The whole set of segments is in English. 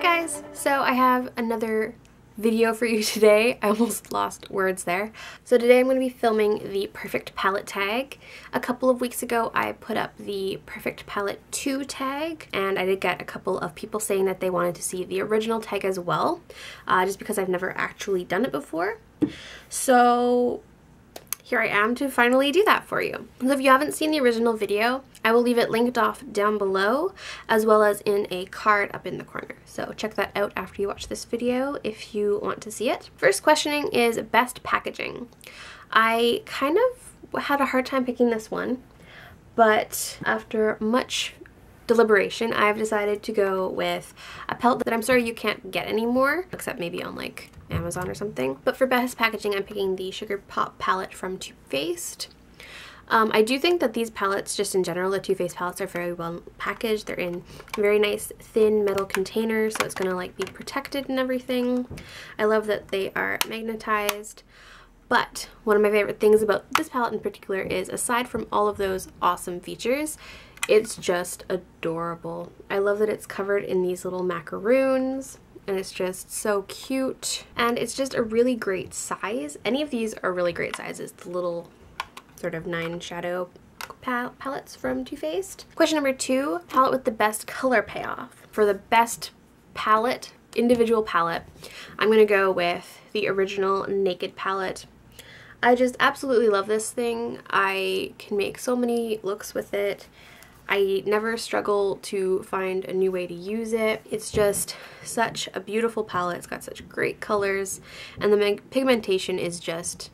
guys! So I have another video for you today. I almost lost words there. So today I'm going to be filming the Perfect Palette tag. A couple of weeks ago I put up the Perfect Palette 2 tag, and I did get a couple of people saying that they wanted to see the original tag as well, just because I've never actually done it before. So here I am to finally do that for you. So if you haven't seen the original video, I will leave it linked off down below, as well as in a card up in the corner. So check that out after you watch this video if you want to see it. First questioning is best packaging. I kind of had a hard time picking this one, but after much deliberation, I've decided to go with a palette that I'm sorry you can't get anymore, except maybe on like Amazon or something. But for best packaging, I'm picking the Sugar Pop palette from Too Faced. I do think that these palettes, just in general, the Too Faced palettes are very well packaged. They're in very nice thin metal containers, so it's gonna like be protected and everything. I love that they are magnetized. But one of my favorite things about this palette in particular is, aside from all of those awesome features, it's just adorable. I love that it's covered in these little macaroons, and it's just so cute. And it's just a really great size. Any of these are really great sizes. The little sort of 9 shadow palettes from Too Faced. Question number 2, palette with the best color payoff. For the best palette, individual palette, I'm gonna go with the original Naked palette. I just absolutely love this thing. I can make so many looks with it. I never struggle to find a new way to use it. It's just such a beautiful palette. It's got such great colors, and the pigmentation is just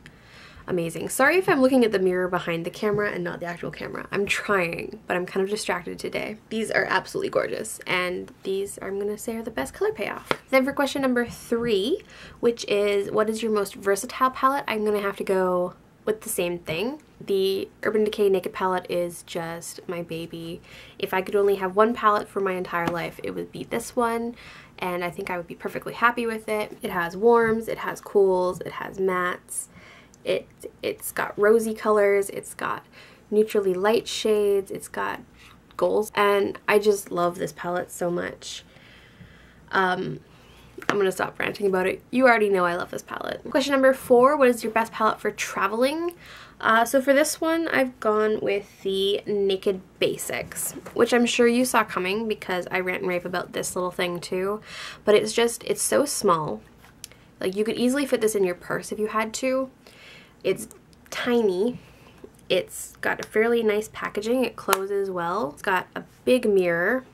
amazing. Sorry if I'm looking at the mirror behind the camera and not the actual camera. I'm trying, but I'm kind of distracted today. These are absolutely gorgeous, and these I'm gonna say are the best color payoff. Then for question number 3, which is what is your most versatile palette, I'm gonna have to go with the same thing. The Urban Decay Naked palette is just my baby. If I could only have one palette for my entire life, it would be this one, and I think I would be perfectly happy with it. It has warms, it has cools, it has mattes. It's got rosy colors, it's got neutrally light shades, it's got golds, and I just love this palette so much. I'm gonna stop ranting about it. You already know I love this palette. Question number 4, what is your best palette for traveling? So for this one, I've gone with the Naked Basics, which I'm sure you saw coming because I rant and rave about this little thing too. But it's so small. Like, you could easily fit this in your purse if you had to. It's tiny. It's got a fairly nice packaging. It closes well. It's got a big mirror,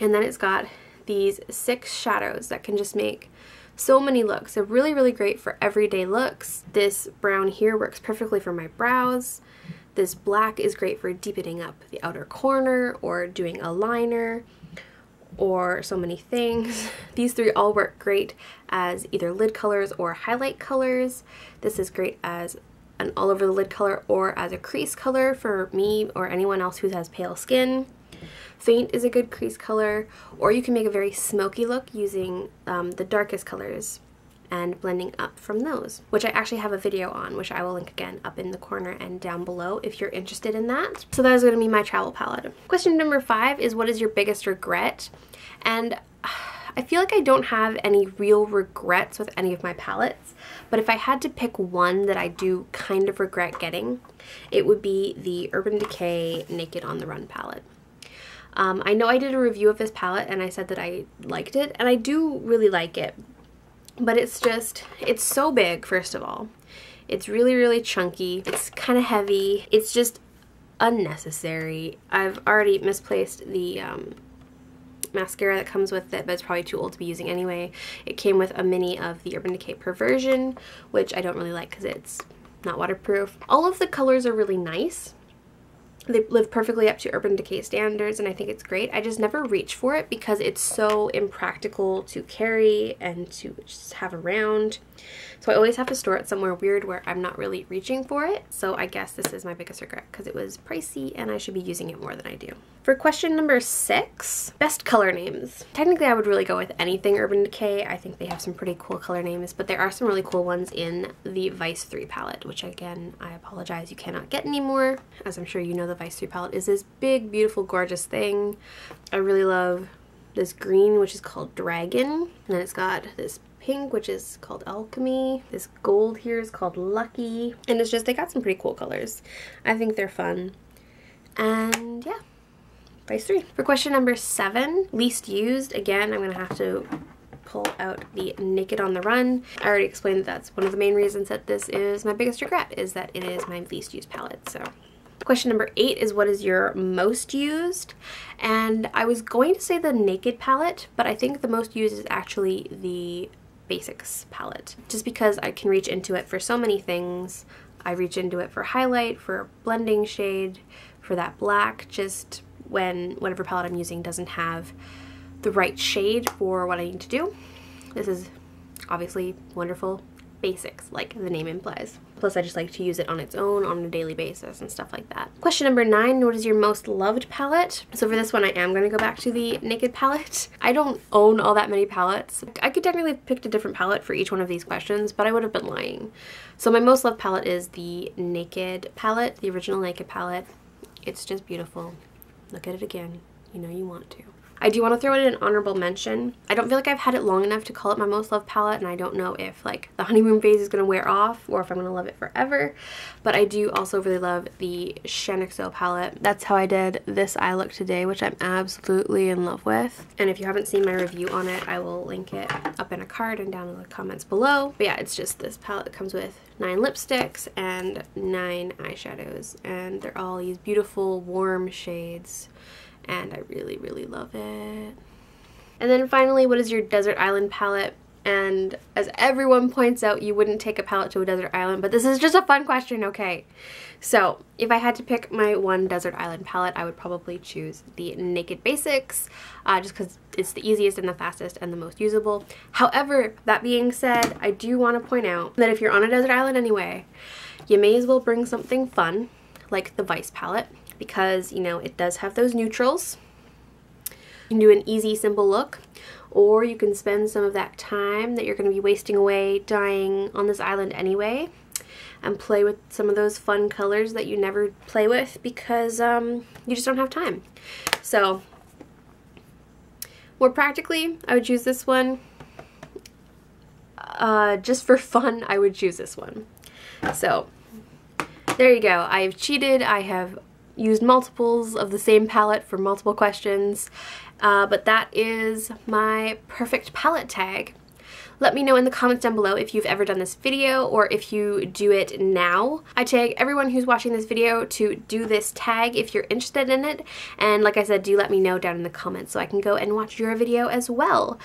and then it's got these 6 shadows that can just make so many looks. They're really, really great for everyday looks. This brown here works perfectly for my brows. This black is great for deepening up the outer corner or doing a liner or so many things. These 3 all work great as either lid colors or highlight colors. This is great as an all over the lid color or as a crease color for me or anyone else who has pale skin. Faint is a good crease color, or you can make a very smoky look using the darkest colors and blending up from those, which I actually have a video on, which I will link again up in the corner and down below if you're interested in that. So that is going to be my travel palette. Question number 5 is what is your biggest regret? And I feel like I don't have any real regrets with any of my palettes, but if I had to pick one that I do kind of regret getting, it would be the Urban Decay Naked on the Run palette. I know I did a review of this palette and I said that I liked it, and I do really like it, but it's so big. First of all, it's really, really chunky. It's kind of heavy. It's just unnecessary. I've already misplaced the mascara that comes with it, but it's probably too old to be using anyway. It came with a mini of the Urban Decay Perversion, which I don't really like because it's not waterproof. All of the colors are really nice. They live perfectly up to Urban Decay standards, and I think it's great. I just never reach for it because it's so impractical to carry and to just have around. So I always have to store it somewhere weird where I'm not really reaching for it. So I guess this is my biggest regret because it was pricey and I should be using it more than I do. For question number 6, best color names. Technically I would really go with anything Urban Decay. I think they have some pretty cool color names, but there are some really cool ones in the Vice 3 palette, which again, I apologize you cannot get anymore. As I'm sure you know, the Vice 3 palette is this big, beautiful, gorgeous thing. I really love this green, which is called Dragon, and then it's got this pink, which is called Alchemy. This gold here is called Lucky, and it's just, they got some pretty cool colors. I think they're fun. And yeah, Vice 3. For question number 7, least used, again, I'm gonna have to pull out the Naked on the Run. I already explained that that's one of the main reasons that this is my biggest regret, is that it is my least used palette. So question number 8 is what is your most used? And I was going to say the Naked palette, but I think the most used is actually the Basics palette, just because I can reach into it for so many things. I reach into it for highlight, for blending shade, for that black, just when whatever palette I'm using doesn't have the right shade for what I need to do. This is obviously wonderful basics, like the name implies. Plus I just like to use it on its own on a daily basis and stuff like that. Question number 9, what is your most loved palette? So for this one I am going to go back to the Naked palette. I don't own all that many palettes. I could technically have picked a different palette for each one of these questions, but I would have been lying. So my most loved palette is the Naked palette, the original Naked palette. It's just beautiful. Look at it again. You know you want to. I do want to throw in an honorable mention. I don't feel like I've had it long enough to call it my most loved palette, and I don't know if like the honeymoon phase is going to wear off or if I'm going to love it forever, but I do also really love the Shaaanxo palette. That's how I did this eye look today, which I'm absolutely in love with. And if you haven't seen my review on it, I will link it up in a card and down in the comments below. But yeah, it's just this palette that comes with 9 lipsticks and 9 eyeshadows, and they're all these beautiful warm shades, and I really, really love it. And then finally, what is your desert island palette? And as everyone points out, you wouldn't take a palette to a desert island, but this is just a fun question, okay? So if I had to pick my one desert island palette, I would probably choose the Naked Basics, just because it's the easiest and the fastest and the most usable. However, that being said, I do want to point out that if you're on a desert island anyway, you may as well bring something fun, like the Vice palette, because, you know, it does have those neutrals. You can do an easy, simple look, or you can spend some of that time that you're going to be wasting away dyeing on this island anyway and play with some of those fun colors that you never play with because you just don't have time. So more practically, I would choose this one. Just for fun, I would choose this one. So there you go. I've cheated. I have used multiples of the same palette for multiple questions, but that is my perfect palette tag. Let me know in the comments down below if you've ever done this video or if you do it now. I tag everyone who's watching this video to do this tag if you're interested in it, and like I said, do let me know down in the comments so I can go and watch your video as well.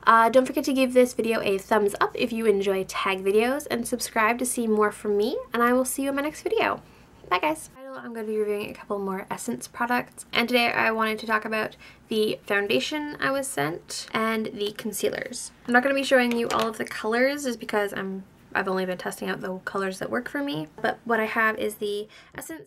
Don't forget to give this video a thumbs up if you enjoy tag videos, and subscribe to see more from me, and I will see you in my next video. Bye guys! I'm going to be reviewing a couple more Essence products, and today I wanted to talk about the foundation I was sent and the concealers. I'm not going to be showing you all of the colors just because I've only been testing out the colors that work for me, but what I have is the Essence